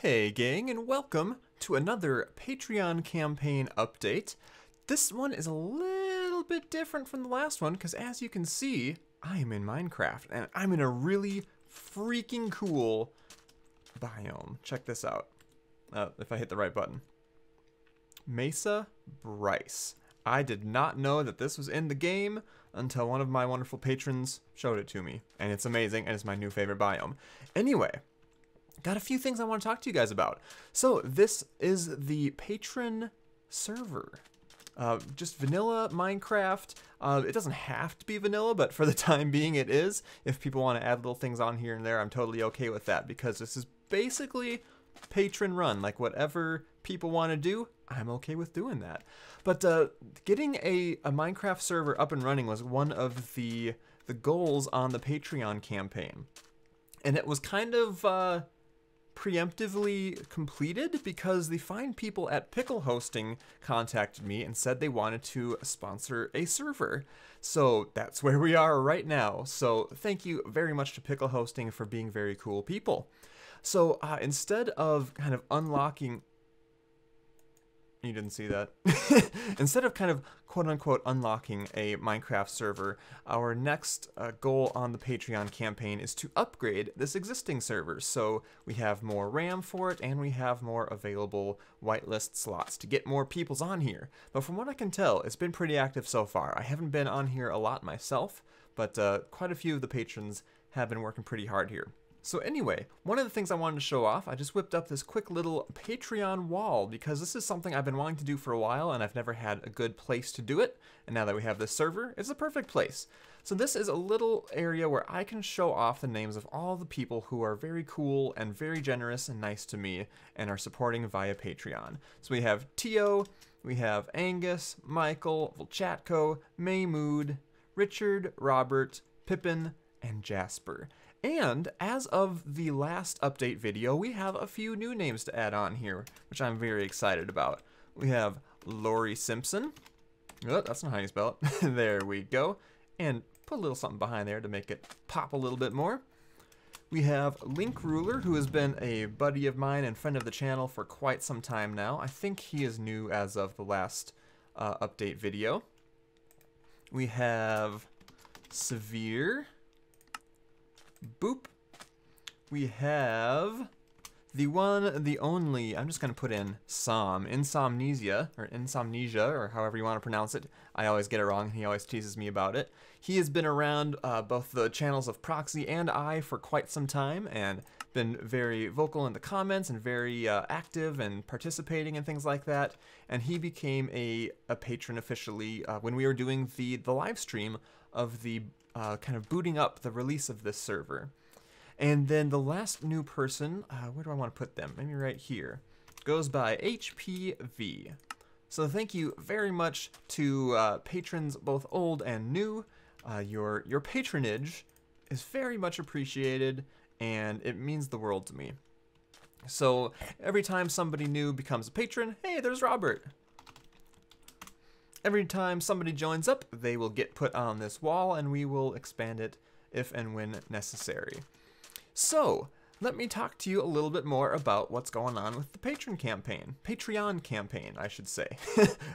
Hey gang, and welcome to another Patreon campaign update. This one is a little bit different from the last one because as you can see, I am in Minecraft and I'm in a really freaking cool biome. Check this out. If I hit the right button. Mesa Bryce. I did not know that this was in the game until one of my wonderful patrons showed it to me. And it's amazing and it's my new favorite biome. Anyway. Got a few things I want to talk to you guys about. So this is the Patron server. Just vanilla Minecraft. It doesn't have to be vanilla, but for the time being it is. If people want to add little things on here and there, I'm totally okay with that because this is basically patron run. Like whatever people want to do, I'm okay with doing that. But getting a Minecraft server up and running was one of the goals on the Patreon campaign. And it was kind of preemptively completed because the fine people at Pickle Hosting contacted me and said they wanted to sponsor a server. So that's where we are right now. So thank you very much to Pickle Hosting for being very cool people. So instead of kind of unlocking... You didn't see that. Instead of kind of quote-unquote unlocking a Minecraft server, our next goal on the Patreon campaign is to upgrade this existing server. So we have more RAM for it, and we have more available whitelist slots to get more peoples on here. But from what I can tell, it's been pretty active so far. I haven't been on here a lot myself, but quite a few of the patrons have been working pretty hard here. So anyway, one of the things I wanted to show off, I just whipped up this quick little Patreon wall because this is something I've been wanting to do for a while and I've never had a good place to do it. And now that we have this server, it's a perfect place. So this is a little area where I can show off the names of all the people who are very cool and very generous and nice to me and are supporting via Patreon. So we have Tio, we have Angus, Michael, Volchatko, Maymood, Richard, Robert, Pippin, and Jasper. And as of the last update video, we have a few new names to add on here, which I'm very excited about. We have Lori Simpson. Oh, that's not how you spell it. There we go. And put a little something behind there to make it pop a little bit more. We have Link Ruler, who has been a buddy of mine and friend of the channel for quite some time now. I think he is new as of the last update video. We have Severe. Boop. We have the one, the only, I'm just going to put in Insomnesia, or however you want to pronounce it. I always get it wrong. He always teases me about it. He has been around both the channels of Proxy and I for quite some time and been very vocal in the comments and very active and participating and things like that. And he became a patron officially when we were doing the live stream of the kind of booting up the release of this server. And then the last new person, where do I want to put them? Maybe right here. Goes by HPV. So thank you very much to patrons both old and new. Your patronage is very much appreciated and it means the world to me. So every time somebody new becomes a patron, hey, there's Robert. Every time somebody joins up, they will get put on this wall and we will expand it if and when necessary. So, let me talk to you a little bit more about what's going on with the Patreon campaign, I should say.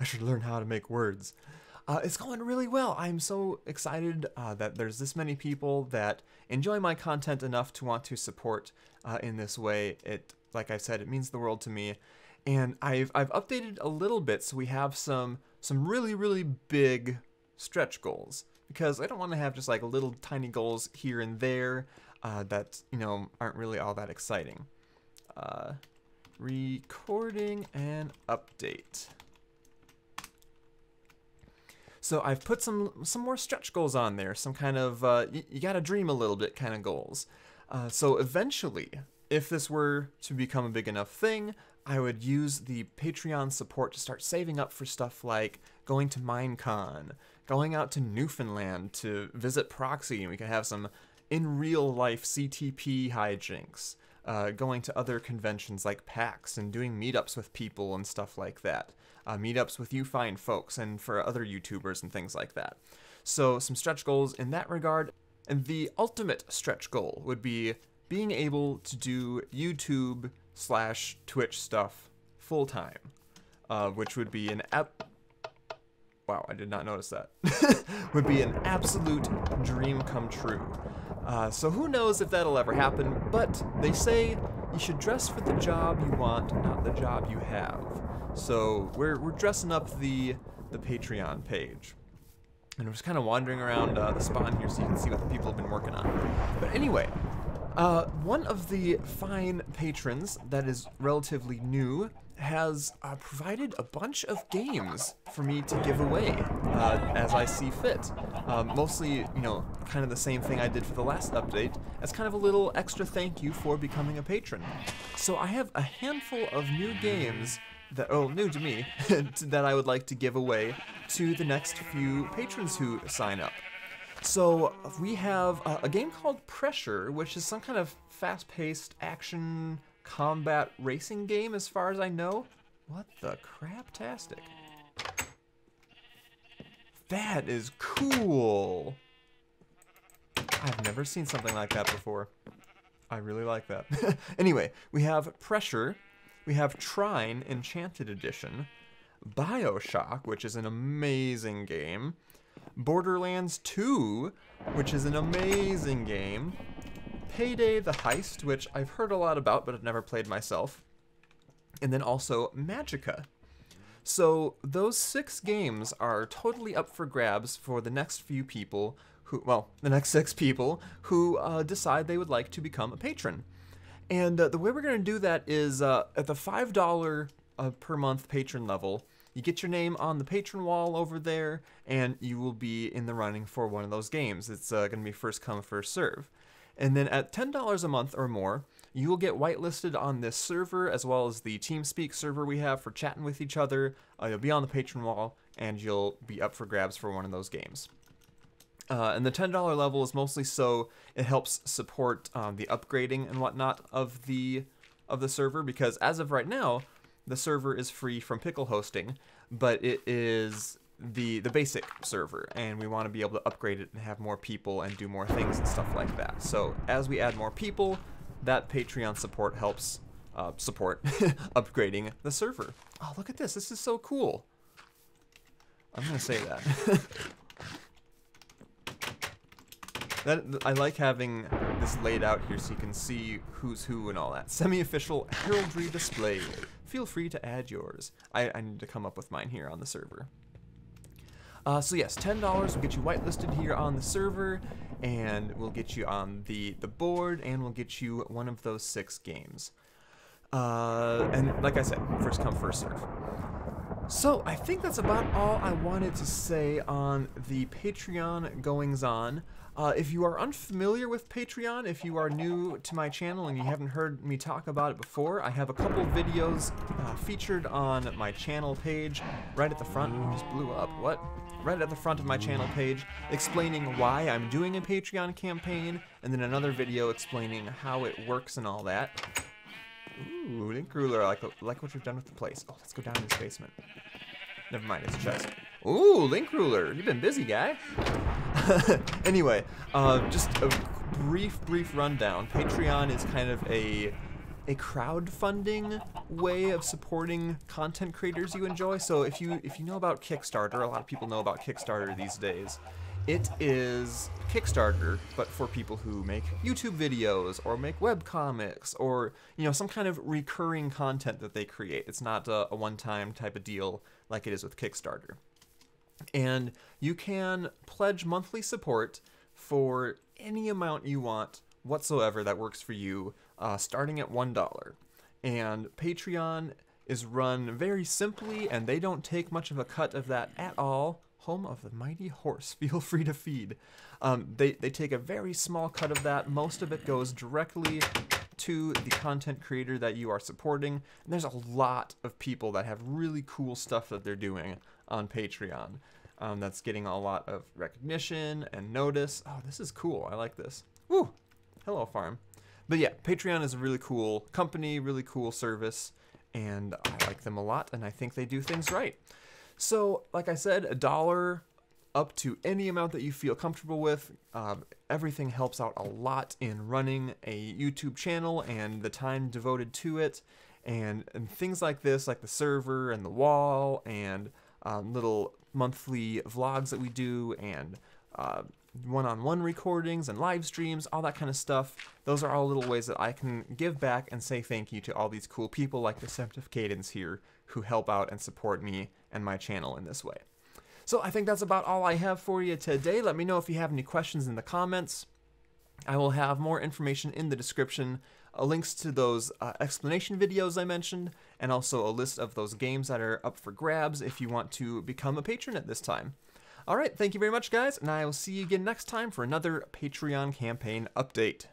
I should learn how to make words. It's going really well. I'm so excited that there's this many people that enjoy my content enough to want to support in this way. Like I said, it means the world to me. And I've updated a little bit so we have some really, really big stretch goals. Because I don't want to have just like little tiny goals here and there that, you know, aren't really all that exciting. Recording and update. So I've put some more stretch goals on there, some kind of you gotta dream a little bit kind of goals. So eventually, if this were to become a big enough thing, I would use the Patreon support to start saving up for stuff like going to Minecon, going out to Newfoundland to visit Proxy, and we can have some in real life CTP hijinks, going to other conventions like PAX and doing meetups with people and stuff like that. Meetups with you fine folks and for other YouTubers and things like that. So some stretch goals in that regard. And the ultimate stretch goal would be being able to do YouTube / Twitch stuff full time, which would be an wow, I did not notice that. Would be an absolute dream come true. So who knows if that'll ever happen, but they say you should dress for the job you want, not the job you have. So we're dressing up the Patreon page. And I'm just kind of wandering around the spawn here so you can see what the people have been working on. But anyway, one of the fine patrons that is relatively new has provided a bunch of games for me to give away as I see fit. Mostly, you know, kind of the same thing I did for the last update, as kind of a little extra thank you for becoming a patron. So I have a handful of new games that, new to me, that I would like to give away to the next few patrons who sign up. So we have a game called Pressure, which is some kind of fast-paced action combat racing game as far as I know. What the crap-tastic? That is cool! I've never seen something like that before. I really like that. Anyway, we have Pressure, we have Trine Enchanted Edition, BioShock, which is an amazing game, Borderlands 2, which is an amazing game, Payday the Heist, which I've heard a lot about but I've never played myself, and then also Magicka. So those 6 games are totally up for grabs for the next few people who, well, the next 6 people who decide they would like to become a patron. And the way we're going to do that is at the $5 per month patron level, you get your name on the patron wall over there, and you will be in the running for one of those games. It's going to be first come, first serve. And then at $10 a month or more, you will get whitelisted on this server, as well as the TeamSpeak server we have for chatting with each other. You'll be on the patron wall, and you'll be up for grabs for one of those games. And the $10 level is mostly so it helps support the upgrading and whatnot of the server, because as of right now, the server is free from Pickle hosting, but it is the basic server, and we want to be able to upgrade it and have more people and do more things and stuff like that. So as we add more people, that Patreon support helps support upgrading the server. Oh, look at this. This is so cool. I'm going to say that. I like having this laid out here so you can see who's who and all that. Semi-official heraldry display. Feel free to add yours. I need to come up with mine here on the server. So yes, $10 will get you whitelisted here on the server, and we'll get you on the board, and we'll get you one of those 6 games. And like I said, first come, first serve. So I think that's about all I wanted to say on the Patreon goings-on. If you are unfamiliar with Patreon, if you are new to my channel and you haven't heard me talk about it before, I have a couple videos featured on my channel page right at the front. It just blew up. What? Right at the front of my channel page, explaining why I'm doing a Patreon campaign, and then another video explaining how it works and all that. Ooh, Link Ruler, I like what you've done with the place. Oh, let's go down in this basement. Never mind, it's a chest. Ooh, Link Ruler, you've been busy, guy. Anyway, just a brief rundown. Patreon is kind of a crowdfunding way of supporting content creators you enjoy. So if you know about Kickstarter, a lot of people know about Kickstarter these days. It is Kickstarter, but for people who make YouTube videos or make webcomics or, you know, some kind of recurring content that they create. It's not a one-time type of deal like it is with Kickstarter. And you can pledge monthly support for any amount you want whatsoever that works for you, starting at $1. And Patreon is run very simply, and they don't take much of a cut of that at all. Home of the mighty horse, feel free to feed. They take a very small cut of that. Most of it goes directly to the content creator that you are supporting. And there's a lot of people that have really cool stuff that they're doing on Patreon. That's getting a lot of recognition and notice. Oh, this is cool. I like this. Woo! Hello, farm. But yeah, Patreon is a really cool company, really cool service, and I like them a lot, and I think they do things right. So, like I said, $1 up to any amount that you feel comfortable with. Everything helps out a lot in running a YouTube channel and the time devoted to it, and things like this, like the server and the wall and little monthly vlogs that we do, and one-on-one recordings and live streams, all that kind of stuff. Those are all little ways that I can give back and say thank you to all these cool people like Deceptive Cadence here who help out and support me and my channel in this way. So I think that's about all I have for you today. Let me know if you have any questions in the comments. I will have more information in the description, links to those explanation videos I mentioned, and also a list of those games that are up for grabs if you want to become a patron at this time. Alright, thank you very much guys, and I will see you again next time for another Patreon campaign update.